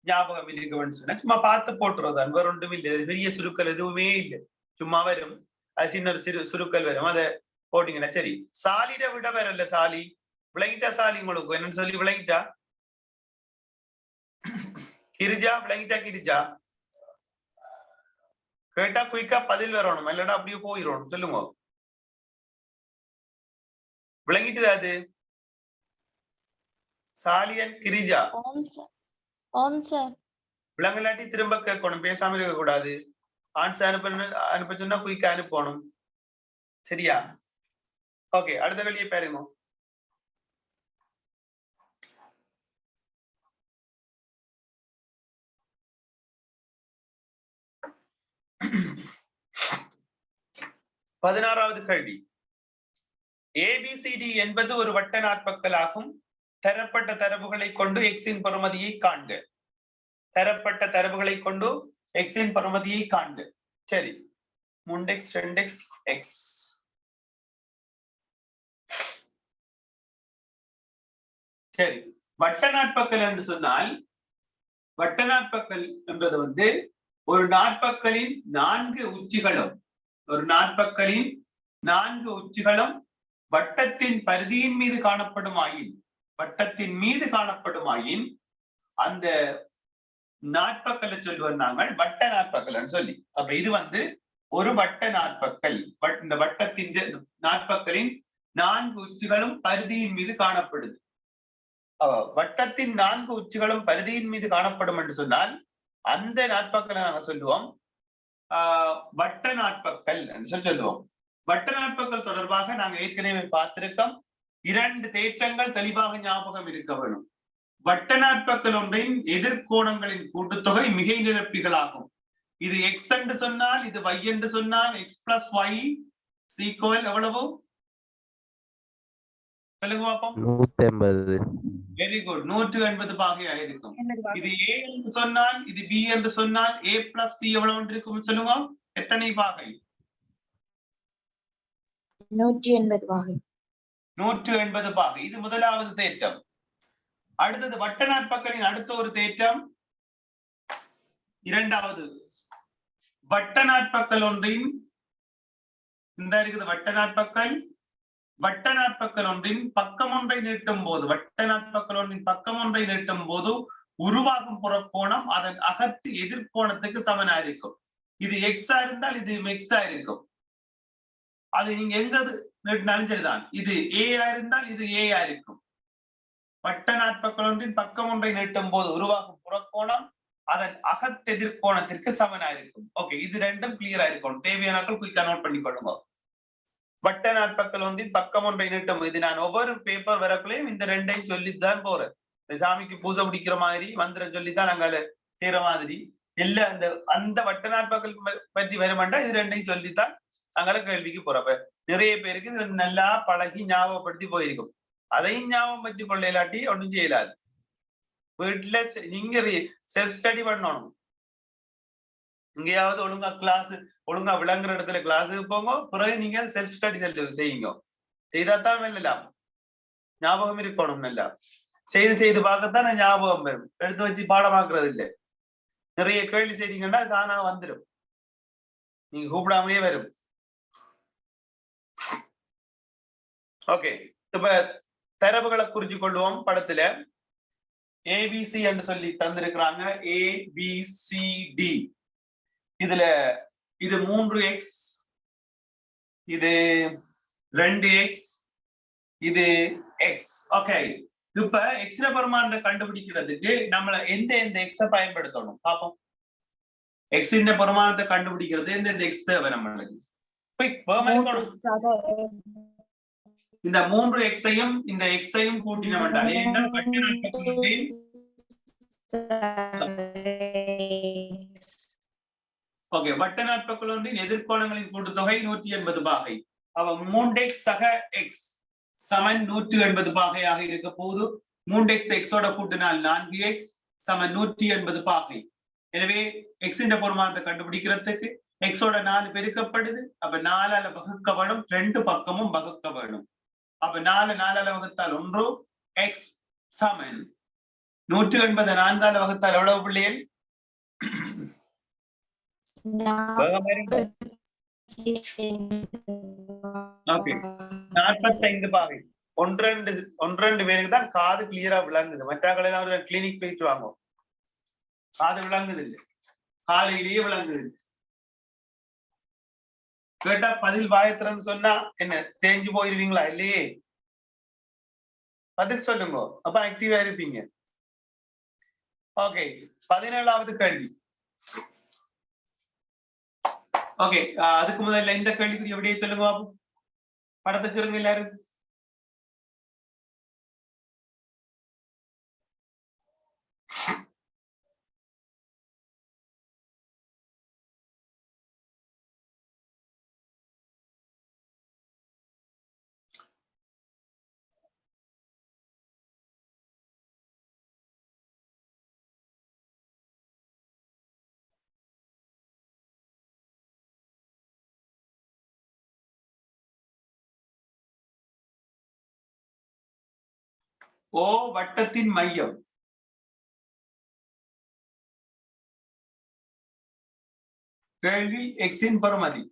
ஞாபகம் இருக்குன்னு சொன்னா சும்மா பார்த்து போட்டுறதான். வேற ஒன்றும் இல்லை, பெரிய சுருக்கள் எதுவுமே இல்லை, சும்மா வரும். அது சின்ன ஒரு சுருக்கள் வரும், அதை போட்டீங்கன்னா சரி. சாலிட விட வரல, சாலி விளங்கிட்டா? சாலி உங்களுக்கு என்னன்னு சொல்லி விளங்கிட்டா? கிரிஜா விளங்கிட்டா? கிரிஜா கேட்டா குயிக்கா பதில் வரணும், இல்லடா அப்படியே போயிடணும். சொல்லுங்க, விளங்கிட்டுதா? அது சாலியன் கிரிஜா விளங்கலாட்டி திரும்ப கேட்கணும், பேசாம இருக்க கூடாது. ஆன்சர் அனுப்ப சொன்னா குயிக்கா அனுப்பணும். சரியா? ஓகே, அடுத்த கேள்வியை பாருங்க. பதினாறாவது கேள்வி. ABCD என்பது ஒரு வட்ட நாற்பக்கலாகும். தரப்பட்ட தரவுகளை கொண்டு எக்ஸின் பெறுமதியை காண்க. தரப்பட்ட தரவுகளை கொண்டு எக்ஸின் பெறுமதியை காண்க. சரி, 3x 2x x. சரி, வட்ட நாற்பக்கல் என்று சொன்னால், வட்ட நாற்பக்கல் என்பது ஒரு நாற்பக்கலின் 4 உச்சிகளும், ஒரு நாற்பக்கலின் 4 உச்சிகளும் வட்டத்தின் பரிதியின் மீது காணப்படும் ஆயின் வட்டத்தின் மீது காணப்படுமாயின் அந்த நாட்பக்கலை சொல்லுவோம் நாங்கள் வட்ட நாட்பக்கல்னு சொல்லி. அப்ப இது ஒரு வட்ட நாட்பக்கல். இந்த வட்டத்தின் நாட்பக்கலின் 4 உச்சிகளும் பரிதியின் மீது காணப்படுது. வட்டத்தின் 4 உச்சிகளும் பரிதியின் மீது காணப்படும் என்று சொன்னால் அந்த நாட்பக்கலை நாங்க சொல்லுவோம் வட்ட நாட்பக்கல் என்று சொல்லுவோம். வட்ட நாட்பக்கல் தொடர்பாக நாங்க ஏற்கனவே பார்த்திருக்கோம். 2 தேற்றங்கள் தெளிவாக ஞாபகம் இருக்க வேணும். வட்ட நாட்பக்கல் ஒன்றின் எதிர்கோணங்களின் கூட்டுத்தொகை மிகை நிரப்பிகளாகும். இது எக்ஸ் என்று சொன்னால் இது y என்று சொன்னால் x பிளஸ் y சீக்வல் எவ்வளவு சொல்லுங்க பாப்போம். 180. Very good. 180 பாகையாக இருக்கும். இது a என்று சொன்னால் இது b என்று சொன்னால் a பிளஸ் b எவ்வளவு இருக்கும் சொல்லுங்க. எத்தனை பாகை? 180 பாகை. 180 பாகை. இது முதலாவது தேற்றம். அடுத்தது வட்ட நாட்பக்கலின் அடுத்த ஒரு தேற்றம் இரண்டாவது. வட்ட நாட்பக்கல் ஒன்றின் இந்த இருக்குது வட்ட நாட்பக்கல். வட்ட நாட்பக்கல் ஒன்றின் பக்கம் ஒன்றை நீட்டும் போது வட்ட நாட்பக்கல் ஒன்றின் பக்கம் ஒன்றை நீட்டும் போது உருவாகும் புறக்கோணம் அதன் அகத்து எதிர்கோணத்துக்கு சமனா இருக்கும். இது எக்ஸா இருந்தால் இது எக்ஸா இருக்கும். அது நீங்க எங்க நீட்டினாலும் சரிதான். இது ஏயா இருந்தால் இது ஏயா இருக்கும். வட்ட நாட்பக்கல் ஒன்றின் பக்கம் ஒன்றை நீட்டும் போது உருவாகும் புறக்கோணம் அதன் அகத்தெதிர்கோணத்திற்கு சமனா இருக்கும். ஓகே, இது ரெண்டும் கிளியரா இருக்கும். தேவையானாக்கள் குயிக்கா நோட் பண்ணி கொள்ளுங்க. வட்ட நாட்பக்கல் ஒன்றின் பக்கம் ஒன்றை நீட்டும். இது நான் ஒவ்வொரு பேப்பர் வரக்குள்ளேயும் இந்த ரெண்டையும் சொல்லித்தான் போறேன். சாமிக்கு பூசை பிடிக்கிற மாதிரி மந்திரம் சொல்லித்தான் நாங்க செய்யற மாதிரி இல்ல. அந்த வட்ட நாட்பக்கல் பற்றி வருமாண்டா இது ரெண்டையும் சொல்லித்தான் நாங்கள கேள்விக்கு போறப்ப நிறைய பேருக்கு இது நல்லா பழகி ஞாபகப்படுத்தி போயிருக்கும். அதையும் ஞாபகம் வச்சு கொள்ள இல்லாட்டி ஒன்றும் செய்யலாது. வீட்டுல நீங்க செல்ஃப் ஸ்டடி பண்ணணும். இங்கேயாவது ஒழுங்கா கிளாஸ் ஒழுங்கா விளங்குற இடத்துல கிளாஸுக்கு போங்க. பிறகு நீங்க செல்ஃப் ஸ்டடி செய்யுங்க. செய்தாத்தான் வெல்லலாம். ஞாபகம் இருக்கணும். நல்லா செய்து பார்க்கத்தான் ஞாபகம் வரும். எடுத்து வச்சு பாடமாக்குறது இல்லை. நிறைய கேள்வி செய்தீங்கன்னா தானா வந்துடும். நீங்க கூப்பிடாமலே வரும். ஓகே, இப்ப தரவுகளை குறிச்சு கொள்வோம். படத்துல ஏபிசி என்று சொல்லி தந்திருக்கிறாங்க. ABCD. இதுல இது 3x, இது 2x, இது x. ஓகே, இப்ப எக்ஸ்ர பெருமானத்தை கண்டுபிடிக்கிறதுக்கு நம்மள எந்த எக்ஸ பயன்படுத்தணும் பாப்போம். எக்ஸ் இந்த பெருமானத்தை கண்டுபிடிக்கிறது எந்த எக்ஸ் தேவை நம்மளுக்கு? இந்த 3x-ஐயும் இந்த x-ஐயும் கூட்டினோம் என்றால் ஓகே, வட்ட நாட்பக்கல் ஒன்றின் எதிர்கோணங்களின் கூட்டுத்தொகை 180 பாகை. அவ 3x சக x சமன் 180 பாகையாக இருக்க போது 3x x-ஓட கூட்டினால் 4x சமன் 180 பாகை. எனவே x இந்த பெருமானத்தை கண்டுபிடிக்கிறதுக்கு x-ஓட 4 பெருக்கப்படுது. அப்ப 4ஆல வகுக்கப்படும். 2 பக்கமும் வகுக்கப்படும். அப்ப 4 வகுத்தால் 1 x சமன் 180 4ஆல வகுத்தால் எவ்வளவு பிள்ளைகள்? 45 பாகை. 1-2 பேருக்கு தான் காது கிளியரா விளங்குது. மற்றவங்களெல்லாம் ஒரு கிளினிக் போயிட்டு வாங்க. காது விளங்குது இல்லை, காலையிலேயே விளங்குது. கேட்டா பதில் வாயத்திறன்னு சொன்னா என்ன தேஞ்சு போயிருவீங்களா? இல்லையே, பதில் சொல்லுங்க. அப்ப ஆக்டிவா இருப்பீங்க. ஓகே, 17வது கேள்வி. ஓகே, அதுக்கு முதல்ல இந்த கேள்விக்குரிய விடையை சொல்லுங்க பாபு. படத்துக்கு இருங்க எல்லாரும். ஓ வட்டத்தின் மையம். கேள்வி எக்ஸின் பெறுமதி.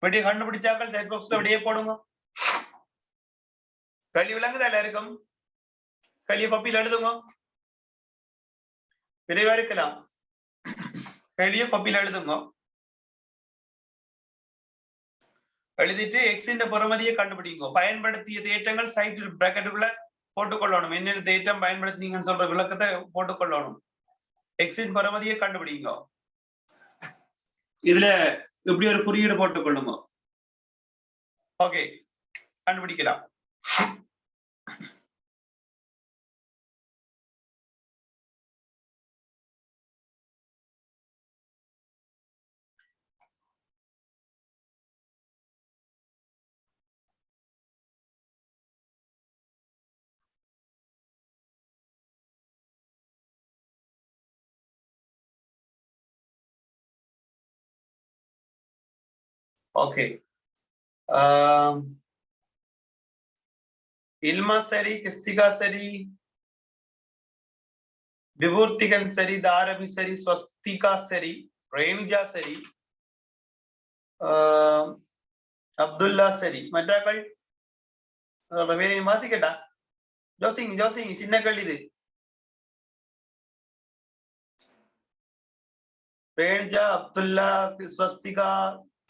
விடையை கண்டுபிடிச்சாக்கள் சாட் பாக்ஸ்ல விடையே போடுங்க. கேள்வி விளங்குதா எல்லாருக்கும்? கேள்வியை காப்பியில் எழுதுங்க, விரைவா இருக்கலாம். கேள்வியை காப்பியில் எழுதுங்க. எழுதிட்டு எக்ஸின் பெறுமதியை கண்டுபிடிங்க. பயன்படுத்திய தேற்றங்கள் சைட்டில் பிராக்கெட்டுக்குள்ள போட்டுக்கொள்ளணும். என்னென்ன தேற்றம் பயன்படுத்தினீங்கன்னு சொல்ற விளக்கத்தை போட்டுக்கொள்ளணும். எக்ஸின் பெறுமதியை கண்டுபிடிங்க. இதுல இப்படி ஒரு குறியீடு போட்டுக்கொள்ளுங்க. ஓகே, கண்டுபிடிக்கலாம். ஓகே, இல்மா சரி, கிஸ்திகா சரி, விபூர்த்திகன் சரி, தாரவி சரி, ஸ்வஸ்திகா சரி, ரேணுஜா சரி, அப்துல்லா சரி. மற்றாக்கள் வாசிக்கட்டா? ஜோசிங் சின்ன கல் இது. ரேணுஜா, அப்துல்லா, ஸ்வஸ்திகா,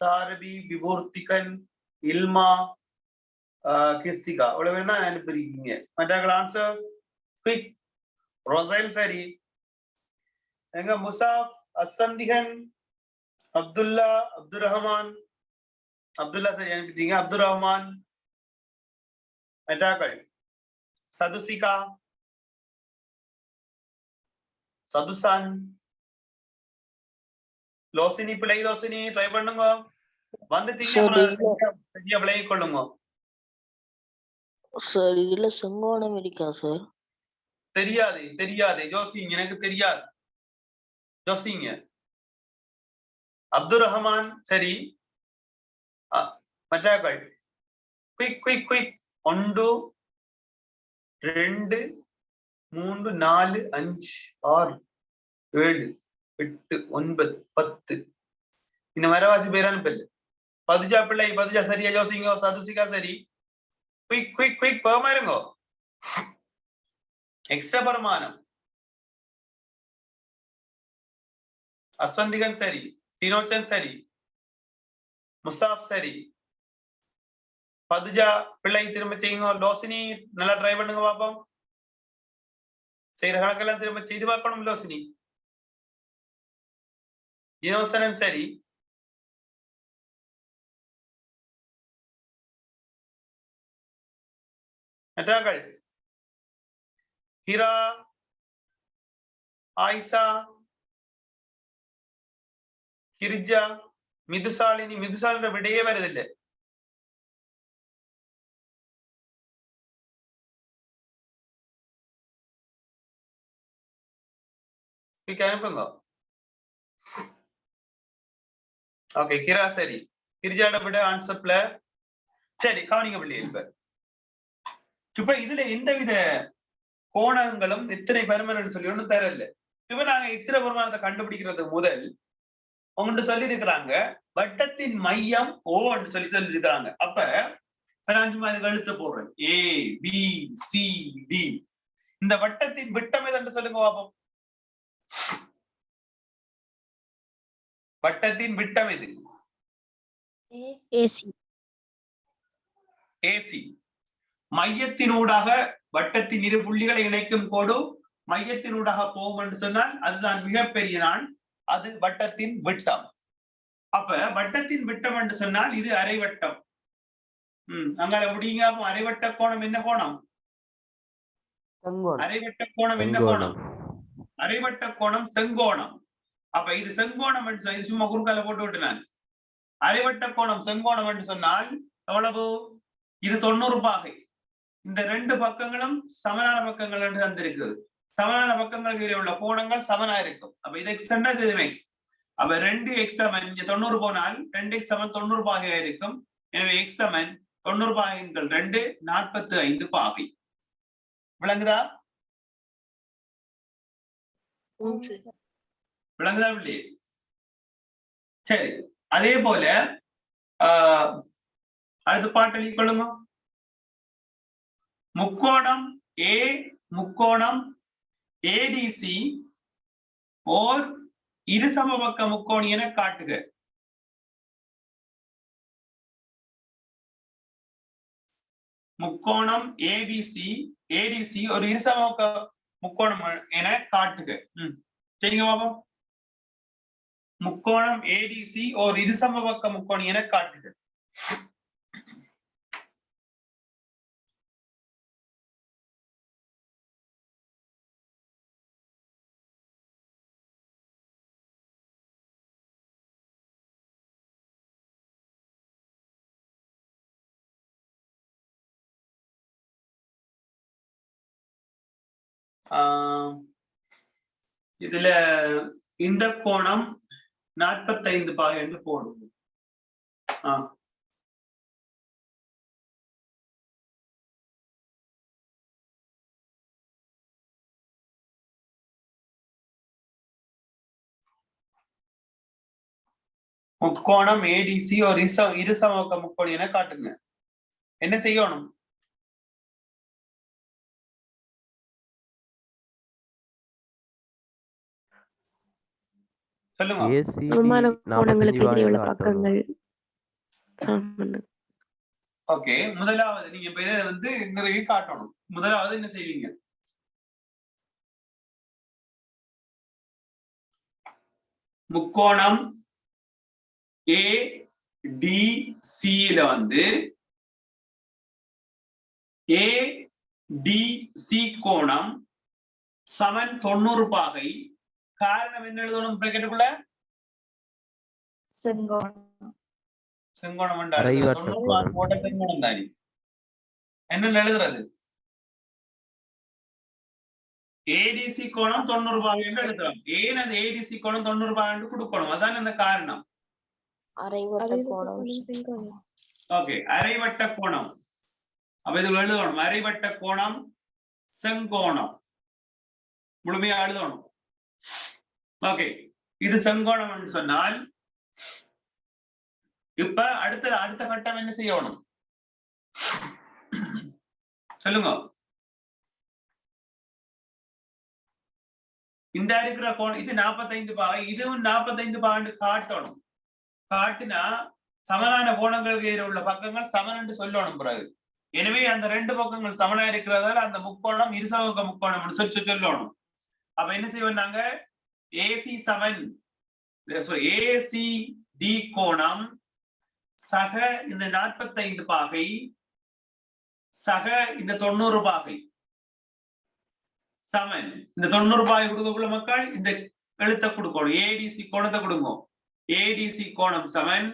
தாரவி, விபூர்த்திகன், இல்மா, கிஸ்திகா. அவ்வளவு தான் அனுப்பியிருக்கீங்க. மற்றாக்கள் ஆன்சர் குயிக். ரொசைல் சரி, எங்க முசாப், அஸ்வந்திகன், அப்துல்லா, அப்துல் ரஹ்மான், அப்துல்லா சரி அனுப்பிட்டீங்க. அப்துல் ரஹ்மான். மற்றாக்கள் சதுசிகா, சதுசான், லோசினி பிள்ளை. லோசினி ட்ரை பண்ணுங்க, வந்துட்டீங்க சரியா விளைய கொள்ளுங்க. சார் இதுல செங்கோணம் இருக்கா சார்? தெரியாது ஜோசிங்க, எனக்கு தெரியாது ஜோசிங்க. அப்துல் ரஹ்மான் சரி. மற்றாக்கள் குயிக். 1 2 3 4 5 6 7 8 9 10. இன்னும் வரவாசி பேரான பிள்ளை. பதுஜா பிள்ளை. பதுஜா சரியா ஜோசிங்க. சதுசிகா சரி. குயிக் பேமா இருங்கோ. எக்ஸ்ட்ரா வருமானம். அஸ்வந்திகன் சரி, தினோச்சன் சரி, முசாப் சரி, பதுஜா பிள்ளை திரும்ப செய்யுங்க. லோசினி நல்லா ட்ரை பண்ணுங்க பாப்போம். செய்யற கணக்கெல்லாம் திரும்ப செய்து பார்க்கணும். லோசினி. இனோசனன் சரி, மற்றாக்கள் ஹிரா, ஆயிஷா, கிரிஜா, மிதுசாலினி. மிதுசாலின விடையே வருதில்லை. அனுப்புங்க. ஓகே, கிரா சரி. கிரிஜாட விட ஆன்சர்ல சரி. கவனிங்க பிள்ளை. இப்ப இதுல எந்தவித கோணங்களும் எத்தனை பெருமன் சொல்லி ஒண்ணு தரல. இப்ப நாங்க எக்ஸ்ரே பெருமானத்தை கண்டுபிடிக்கிறது முதல் உங்கள்கிட்ட சொல்லி இருக்கிறாங்க வட்டத்தின் மையம் ஓன்னு சொல்லி இருக்கிறாங்க. அப்ப நான் எழுத்து போடுறேன் ABCD. இந்த வட்டத்தின் விட்டம் எது சொல்லுங்க பாப்போம். வட்டத்தின் விட்டம் எது? AC. மையத்தினூடாக வட்டத்தின் இரு புள்ளிகளை இணைக்கும் கோடு மையத்தினூடாக போகும் என்று சொன்னால் அதுதான் மிகப்பெரிய நாள். அது வட்டத்தின் விட்டம். அப்ப வட்டத்தின் விட்டம் என்று சொன்னால் இது அரைவட்டம். அங்க முடியுங்க. அரைவட்ட கோணம் என்ன கோணம்? அரைவட்ட கோணம் என்ன கோணம்? அரைவட்ட கோணம் செங்கோணம். அப்ப இது செங்கோணம் என்று இது சும்மா குறுக்கால போட்டு விட்டு நான் அரைவட்ட கோணம் செங்கோணம் என்று சொன்னால் எவ்வளவு? இது 90 பாகை. இந்த ரெண்டு பக்கங்களும் சமனான பக்கங்கள் என்று தந்திருக்கு. சமனான பக்கங்களுக்கு உள்ள கோணங்கள் சமனா இருக்கும். அப்ப இது எக்ஸ் இது எக்ஸ். அப்ப 2x சமன் 90 போனால் 2x சமன் 90 பாகையா இருக்கும். எனவே எக்ஸ் சமன் 90 பாகைகள் 2 45 பாகை. விளங்குதா? விளங்குதா இல்லையே? சரி. அதே போல அடுத்த பாட்டு எழுதி கொள்ளுங்க. முக்கோணம் ஏடிசி ஓர் இருசமபக்க முக்கோணி என காட்டுக. முக்கோணம் ஏடிசி ஒரு இருசமபக்க முக்கோணம் என காட்டுக. சரிங்க பாபா. முக்கோணம் ஏடிசி ஓர் இருசமபக்க முக்கோணி என காட்டுக. இதுல இந்த கோணம் 45 பாகை என்று போடும். முக்கோணம் ஏடிசி ஒரு இருசமபக்க முக்கோணி என காட்டுங்க. என்ன செய்யணும்? சொல்லுங்க. ஓகே, முதலாவது நீங்க இப்ப இதை வந்து நிறைய காட்டணும். முதலாவது என்ன செய்வீங்க? முக்கோணம் ஏடிசியில வந்து ஏடிசி கோணம் சமன் 90 பாகை. காரணம் என்ன எழுதணும் பிராக்கெட்டுக்குள்ள? செங்கோணம் செங்கோணம் தானே. என்ன எழுதுறது? ஏடிசி கோணம் 90 பாகை என்று எழுதுறோம். ஏன் அந்த ஏடிசி கோணம் 90 பாகை என்று கொடுக்கணும்? அதான் அந்த காரணம். ஓகே, அரைவட்ட கோணம். அப்ப இது எழுதணும். அரைவட்ட கோணம் செங்கோணம் முழுமையா எழுதணும். ஓகே, இது செங்கோணம் சொன்னால் இப்ப அடுத்த கட்டம் என்ன செய்யணும் சொல்லுங்க. இந்த இருக்கிற கோணம் இது 45 பாகை, இதுவும் 45 பாகை காட்டணும். காட்டினா சமனான கோணங்களுக்கு எதிர உள்ள பக்கங்கள் சமன் என்று சொல்லணும் பிறகு. எனவே அந்த ரெண்டு பக்கங்கள் சமனா இருக்கிறதால அந்த முக்கோணம் இருசமபக்க முக்கோணம் சொல்லணும். அப்ப என்ன செய்வோம் நாங்க? ஏசி சமன் ஏசிடி கோணம் சக இந்த 45 பாகை சக இந்த 90 பாகை சமன். இந்த 90 பாகை கொடுக்கக்குள்ள மக்கள் இந்த எழுத்தை கொடுக்கணும். ஏடிசி கோணத்தை கொடுங்க. ஏடிசி கோணம் சமன்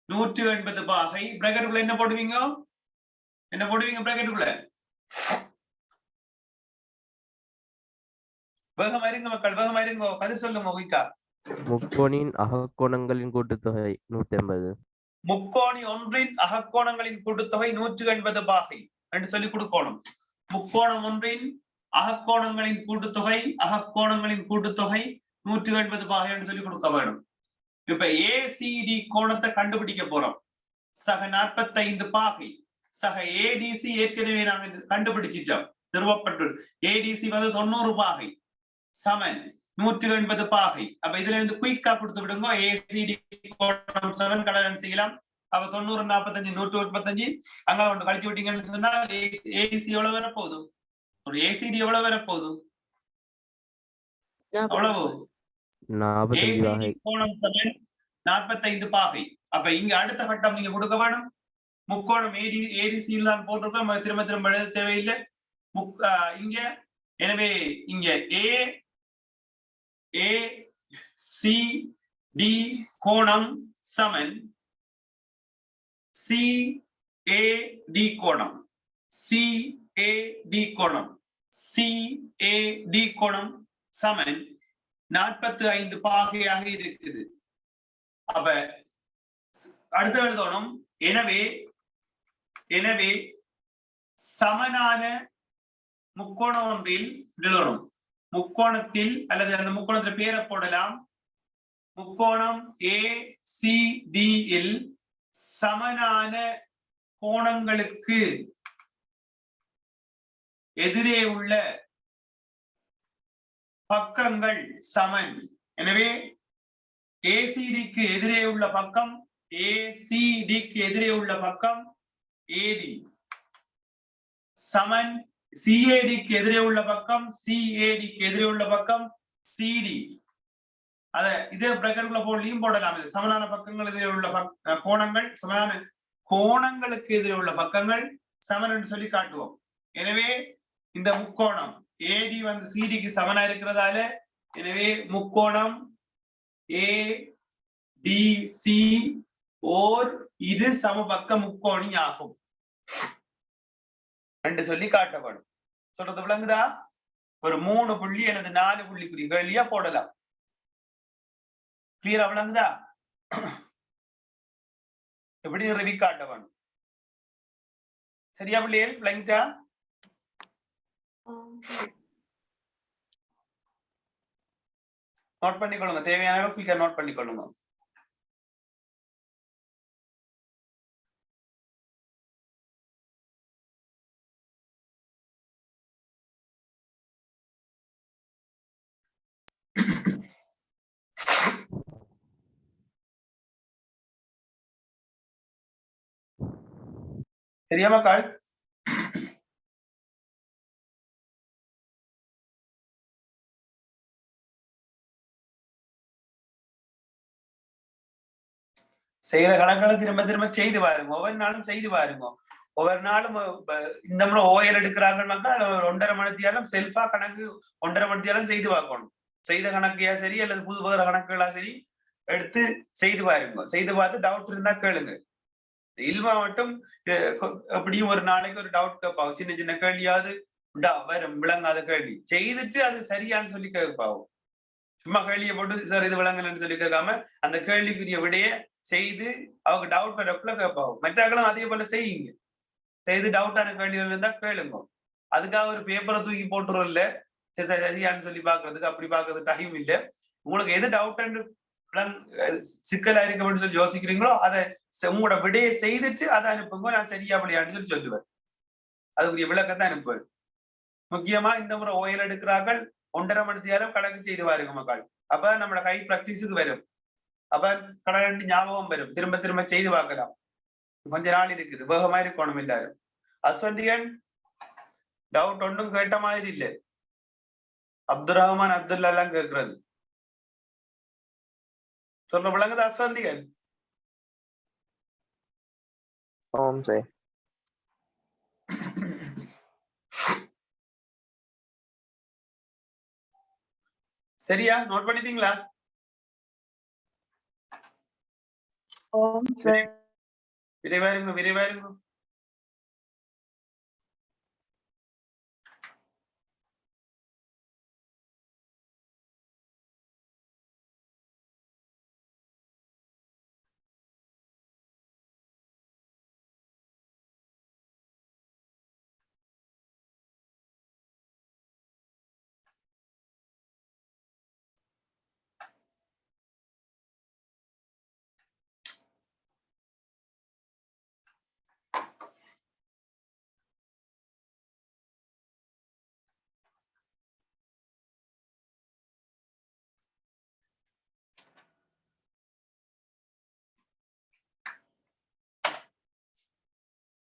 180 பாகை. பிராக்கெட்டுக்குள்ள என்ன போடுவீங்க? என்ன போடுவீங்க பிராக்கெட்டுக்குள்ள? வேகம் அறிங்க மக்கள், வேகம் அறிங்க. பதில் சொல்லுங்க குயிக்கா. முக்கோணின் அகக்கோணங்களின் கூட்டுத்தொகை 180. முக்கோணி ஒன்றின் அகக்கோணங்களின் கூட்டுத்தொகை 180 பாகை என்று சொல்லி கொடுக்கணும். முக்கோணம் ஒன்றின் அகக்கோணங்களின் கூட்டுத்தொகை 180 பாகை என்று சொல்லி கொடுக்க வேண்டும். இப்ப ஏசிடி கோணத்தை கண்டுபிடிக்க போறோம். சக 45 பாகை. சக ஏடிசி ஏற்கனவே நாங்கள் கண்டுபிடிச்சிட்டோம், நிறுவப்பட்டு. ஏடிசி வந்து 90 பாகை சமன் 180 பாகை. அப்ப இதுல இருந்து குயிக்கா கொடுத்து விடுங்க. ஏசிடி கோணம் 7 கடகன் செய்யலாம். அப்ப 90 45 135 அங்க ஒன்று கழிச்சு விட்டீங்கன்னு சொன்னா ஏடிசி எவ்வளவு வரப்போகுது? ஒரு ஏசிடி எவ்வளவு வரப்போகுது? அவ்வளவு 45 கோணம் 45 பாகை. அப்ப இங்க அடுத்த கட்டம் நீங்க கொடுக்க வேணும். முக்கோணம் ஏடிசியில் தான் போட்டிருக்கோம், திரும்ப திரும்ப எழுத தேவையில்லை. இங்க எனவே இங்க ஏசிடி கோணம் சமன் சிஏடி கோணம். சிஏடி கோணம் சிஏடி கோணம் சமன் 45 பாகையாக இருக்குது. அப்ப அடுத்து எழுதணும். எனவே சமனான முக்கோணம் ஒன்றில் எழுதணும். முக்கோணத்தில் அல்லது அந்த முக்கோணத்தில் பேரை போடலாம். முக்கோணம் ஏசிடியில் சமனான கோணங்களுக்கு எதிரே உள்ள பக்கங்கள் சமன். எனவே ஏசிடிக்கு எதிரே உள்ள பக்கம் ஏசிடிக்கு எதிரே உள்ள பக்கம் ஏடி சமன் சிஏடிக்கு எதிரே உள்ள பக்கம் சிஏடிக்கு எதிரே உள்ள பக்கம் சிடி. அத இதே பிரக்கருக்குள்ள போலியும் போடலாம். இது சமனான பக்கங்கள் எதிரே உள்ள கோணங்கள் சமனான கோணங்களுக்கு எதிரே உள்ள பக்கங்கள் சமன் என்று சொல்லி காட்டுவோம். எனவே இந்த முக்கோணம் ஏடி வந்து சிடிக்கு சமனா இருக்கிறதால எனவே முக்கோணம் ஏடிசி ஓர் இரு சமபக்க முக்கோணி ஆகும் என்று சொல்லி காட்டப்படும். சொல்றது விளங்குதா? ஒரு 3 புள்ளி அல்லது 4 புள்ளி குறிகளியா போடலாம். கிளியரா விளங்குதா? எப்படி ரிவி காட்டவன்? சரியா பிள்ளைகள் விளங்கிட்டா? நோட் பண்ணிக்கொள்ளுங்க. தேவையான குயிக்கா நோட் பண்ணிக்கொள்ளுங்க. சரியா மக்கள்? செய்யற கணக்குகளை திரும்ப திரும்ப செய்து பாருங்க. ஒவ்வொரு நாளும் செய்து பாருங்க. ஒவ்வொரு நாளும் இந்த முறை ஓயல் எடுக்கிறாங்கன்னா 1.5 மணித்தியாலும் செல்ஃபா கணக்கு 1.5 மணித்தியாலும் செய்து பார்க்கணும். செய்த கணக்கையா சரி அல்லது புது வேற கணக்குகளா சரி எடுத்து செய்து பாருங்க. செய்து பார்த்து டவுட் இருந்தா கேளுங்க. இல்வா மட்டும் எப்படியும் ஒரு நாளைக்கு ஒரு டவுட் கேட்பாவும். சின்ன சின்ன கேள்வியாவது வரும், விளங்காத கேள்வி செய்துட்டு அது சரியான்னு சொல்லி கேட்பாவும். சும்மா கேள்வியை போட்டு சார் இது விளங்கலன்னு சொல்லி கேட்காம அந்த கேள்விக்குரிய விடைய செய்து அவங்க டவுட் வரக்குள்ள கேட்பாவும். மற்றவர்களும் அதே போல செய்யுங்க. செய்து டவுட்டான கேள்விகள் இருந்தா கேளுங்க. அதுக்காக ஒரு பேப்பரை தூக்கி போட்டுரும் இல்ல சரியான்னு சொல்லி பாக்குறதுக்கு அப்படி பாக்குறதுக்கு டைம் இல்லை. உங்களுக்கு எது டவுட் சிக்கலா இருக்கு அப்படின்னு சொல்லி யோசிக்கிறீங்களோ அதை உங்களோட விடையை செய்துட்டு அதை அனுப்புங்க. நான் சரியா அப்படியான்னு சொல்லி சொல்லுவேன். அதுக்குரிய விளக்கத்தை அனுப்புவேன். முக்கியமா இந்த முறை ஓயல் எடுக்கிறார்கள் 1.5 மணித்தியாலும் கணக்கு செய்து பாருங்க மக்கள். அப்ப நம்மளோட கை பிராக்டிஸுக்கு வரும். அப்ப கடற்கண்டு ஞாபகம் வரும். திரும்ப திரும்ப செய்து பார்க்கலாம். கொஞ்ச நாள் இருக்குது. வேகமா இருக்கணும் எல்லாரும். அஸ்வந்தியன் டவுட் ஒன்றும் கேட்ட மாதிரி இல்லை. அப்துல் ரஹ்மான் அப்துல்லா எல்லாம் கேட்கிறது சொல்ற விளங்குது அஸ்வந்தியன்? சரியா? நோட் பண்ணிட்டீங்களா? விரைவாருங்க விரைவாருங்க.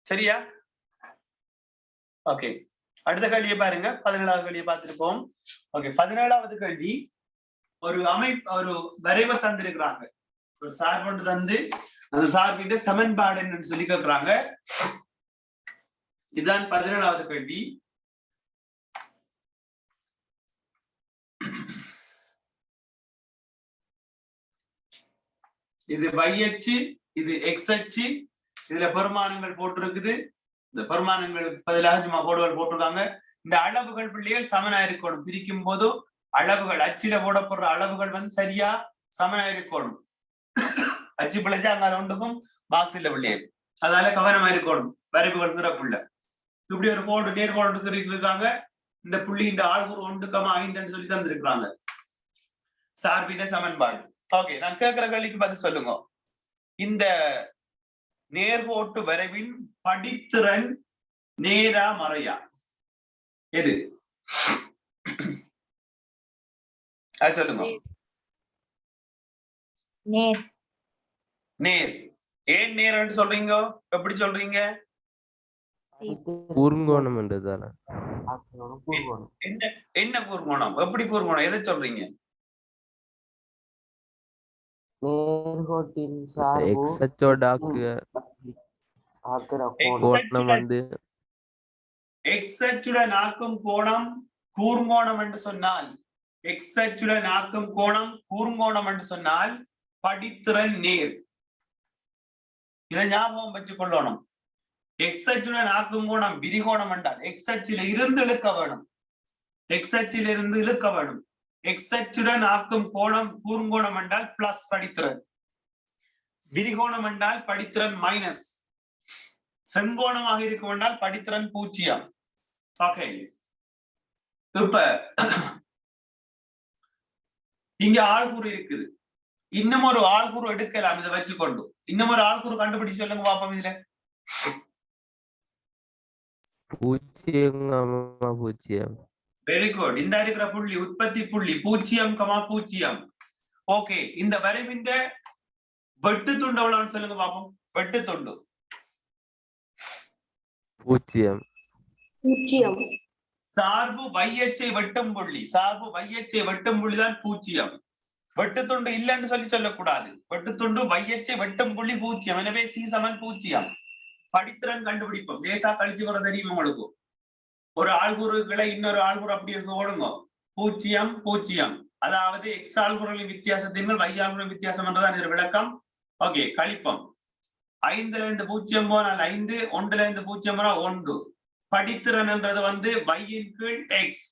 சரியா? ஓகே, அடுத்த கேள்வியை பாருங்க. 17வது கேள்வியை பார்த்திருப்போம். ஓகே, 17வது கேள்வி ஒரு ஒரு வரைவை தந்திருக்கிறாங்க. ஒரு சார்பு தந்து அந்த சார்பிட்ட சமன்பாடு என்னன்னு சொல்லி கேட்கிறாங்க. இதுதான் 17வது கேள்வி. இது y அச்சு, இது x அச்சு. இதுல பெருமானங்கள் போட்டிருக்குது. இந்த பெருமானங்களுக்கு பதிலாக சும்மா கோடுகள் போட்டிருக்காங்க. இந்த அளவுகள் பிள்ளைகள் சமனா இருக்கணும். பிரிக்கும் போது அளவுகள் அச்சில போடப்படுற அளவுகள் வந்து சரியா சமனா இருக்கணும். அச்சு பிழைச்சா அங்க ஒன்றுக்கும் பாக்ஸ் இல்ல பிள்ளைகள். அதனால கவனமா இருக்கணும். வரைவுகள் நிறப்புள்ள இப்படி ஒரு கோடு நேர்கோடு இருக்காங்க. இந்த புள்ளி இந்த ஆள்கூறு 1,5 சொல்லி தந்திருக்கிறாங்க. சார்பிட்ட சமன்பாடு. ஓகே, நான் கேட்கிற கேள்விக்கு பதில் சொல்லுங்க. இந்த நேர்கோட்டு வரைவின் படித்திறன் நேரா மறையா? எது அது சொல்லுங்க. நேர். நேர். ஏன் நேர் சொல்றீங்க? எப்படி சொல்றீங்க? கூர்ங்கோணம் என்றதால. என்ன கூர்ங்கோணம்? எப்படி கூர்ங்கோணம்? எதை சொல்றீங்க? நேர்கோட்டின் சார்பு எக்ஸ் அச்சோட கோணம் வந்து எக்ஸ் அச்சுடன் ஆக்கும் கோணம் கூர்ங்கோணம் என்று சொன்னால், எக்ஸ் அச்சுடன் ஆக்கும் கோணம் கூர்ங்கோணம் என்று சொன்னால் படித்திறன் நேர். இதை ஞாபகம் வச்சுக் கொள்ளணும். எக்ஸ் அச்சுடன் ஆக்கும் கோணம் விரிகோணம் என்றால் எக்ஸ் அச்சில இருந்து இழுக்க வேணும். எக்ஸ் அச்சில் இருந்து இழுக்க வேணும். எக்ஸ் அச்சுடன் ஆக்கும் கோணம் கூர்ங்கோணம் என்றால் பிளஸ் படித்திறன். விரிகோணம் என்றால் படித்திறன் மைனஸ். செங்கோணமாக இருக்கும் என்றால் படித்திறன் 0. ஓகே, இப்ப இங்க ஆள்கூறு இருக்குது. இன்னும் ஒரு ஆள்கூறு எடுக்கலாம். இதை வச்சுக்கொண்டு இன்னும் ஒரு ஆள்கூறு கண்டுபிடிச்சு சொல்லுங்க பாப்போம். இதுல 0,0. Very good. இந்த இருக்கிற புள்ளி உற்பத்தி புள்ளி 0,0. ஓகே, இந்த வரைவின் வெட்டு துண்டு எவ்வளவுன்னு சொல்லுங்க பாப்போம். வெட்டு துண்டு 0. சார்பு வையச்சை வெட்டும் புள்ளி, சார்பு வையச்சை வெட்டும் புள்ளிதான் 0. வெட்டுத்துண்டு இல்லைன்னு சொல்லக்கூடாது. வெட்டுத்துண்டு வையச்சை வெட்டும் புள்ளி 0. எனவே சி சமன் 0. படித்திறன் கண்டுபிடிப்போம். லேசா கழிச்சு வர தெரியும் உங்களுக்கு. ஒரு ஆள்கூறுகளை இன்னொரு ஆள்கூறு அப்படி இருக்கு ஓடுங்க. 0, 0. அதாவது எக்ஸ் ஆள்கூறுகளின் வித்தியாசத்தின் வை ஆள்கூறின் வித்தியாசம் என்றுதான் இது விளக்கம். ஓகே, கழிப்போம். 5ல இருந்து 0 போனால் 5, 1ல இருந்து 0 போனால் 1. படித்திறன் என்றது வந்து வையின் கீழ் எக்ஸ்.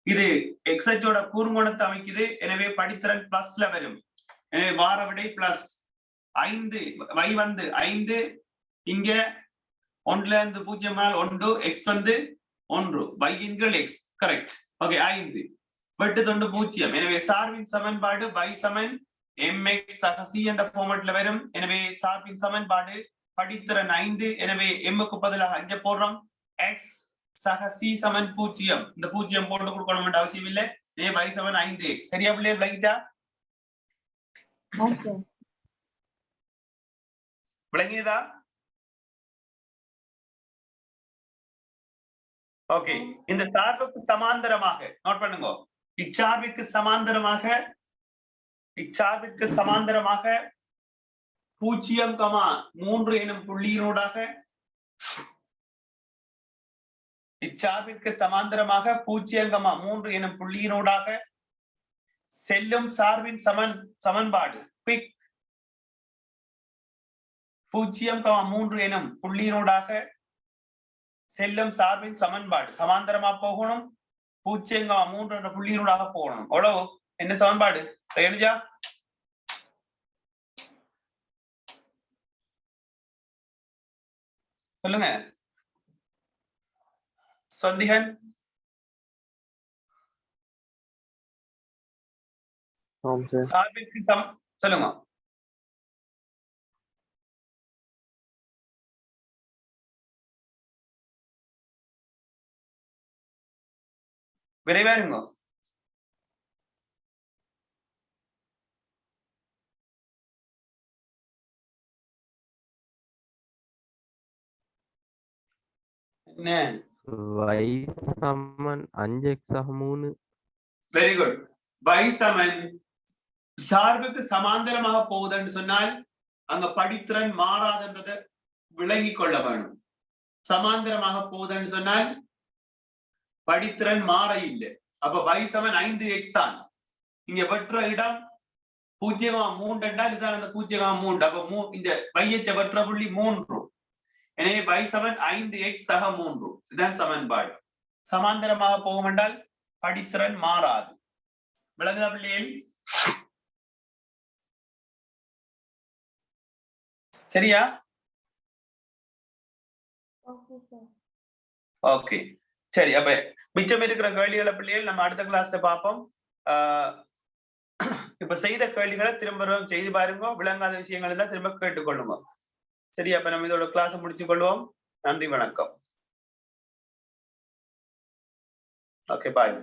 இது எக்ஸ் அச்சோட கூர்ங்கோணத்தை அமைக்குது. எனவே படித்திறன் பிளஸ்ல வரும். எனவே வார விடை பிளஸ் 5. வை வந்து 5, இங்க 1ல இருந்து 0 போனால் 1, எக்ஸ் வந்து 1, வையின் கீழ் எக்ஸ். கரெக்ட். ஓகே, 5. வெட்டு தொண்டு 0. எனவே சார்பின் சமன்பாடு y சமன் mx சக c என்ற ஃபார்மட்ல வரும். எனவே சார்பின் சமன்பாடு படித்திறன் 5. எனவே m க்கு பதிலாக 5 போடுறோம். x சக c சமன் 0. இந்த 0 போட்டு கொடுக்கணும் என்ற அவசியம் இல்லை. எனவே y சமன் 5x. சரியா பிள்ளை? விளங்கிட்டா? விளங்கியதா? ஓகே, இந்த சார்புக்கு சமாந்தரமாக நோட் பண்ணுங்க. இச்சார்பிற்கு சமாந்தரமாக 0,3 எனும் புள்ளியினூடாக இச்சார்பிற்கு சமாந்தரமாக 0,3 எனும் புள்ளியினூடாக செல்லும் சார்பின் சமன்பாடு பிக் 0,3 எனும் புள்ளியினூடாக செல்லும் சார்பின் சமன்பாடு சமாந்தரமா போகணும். 0,3 என்ற புள்ளியினூடாக போகணும். அவ்வளவு. என்ன சமன்பாடு எழுதியா? சொல்லுங்க சந்திகன். சார்பிற்கு சொல்லுங்க. விரைவா இருங்க. y சமன் 5x ஆக 3. Very good. y சமன் சார்புக்கு சமாந்தரமாக போகுதுன்னு சொன்னால் அங்க படித்திறன் மாறாதுன்றதை விளங்கிக் கொள்ள வேணும். சமாந்தரமாக போகுதுன்னு சொன்னால் படித்திறன் மாற இல்லை. அப்ப y சமன் 5x தான். இங்க வெற்ற இடம் 0,3 என்றால் இதுதான் அந்த 0,3. அப்ப இந்த வையச்ச வெற்ற புள்ளி 3. எனவே y சமன் 5x சக 3. இதுதான் சமன்பாடு. சமாந்தரமாக போகும் என்றால் படித்திறன் மாறாது. விளங்குதா பிள்ளைகள்? சரியா? ஓகே, சரி. அப்ப மிச்சம் இருக்கிற கேள்விகளை பிள்ளைகள் நம்ம அடுத்த கிளாஸ்ல பார்ப்போம். இப்ப செய்த கேள்விகளை திரும்ப செய்து பாருங்க. விளங்காத விஷயங்கள் தான் திரும்ப கேட்டுக்கொள்ளுங்க. சரி, அப்ப நம்ம இதோட கிளாஸ் முடிச்சு கொள்வோம். நன்றி, வணக்கம். Okay bye.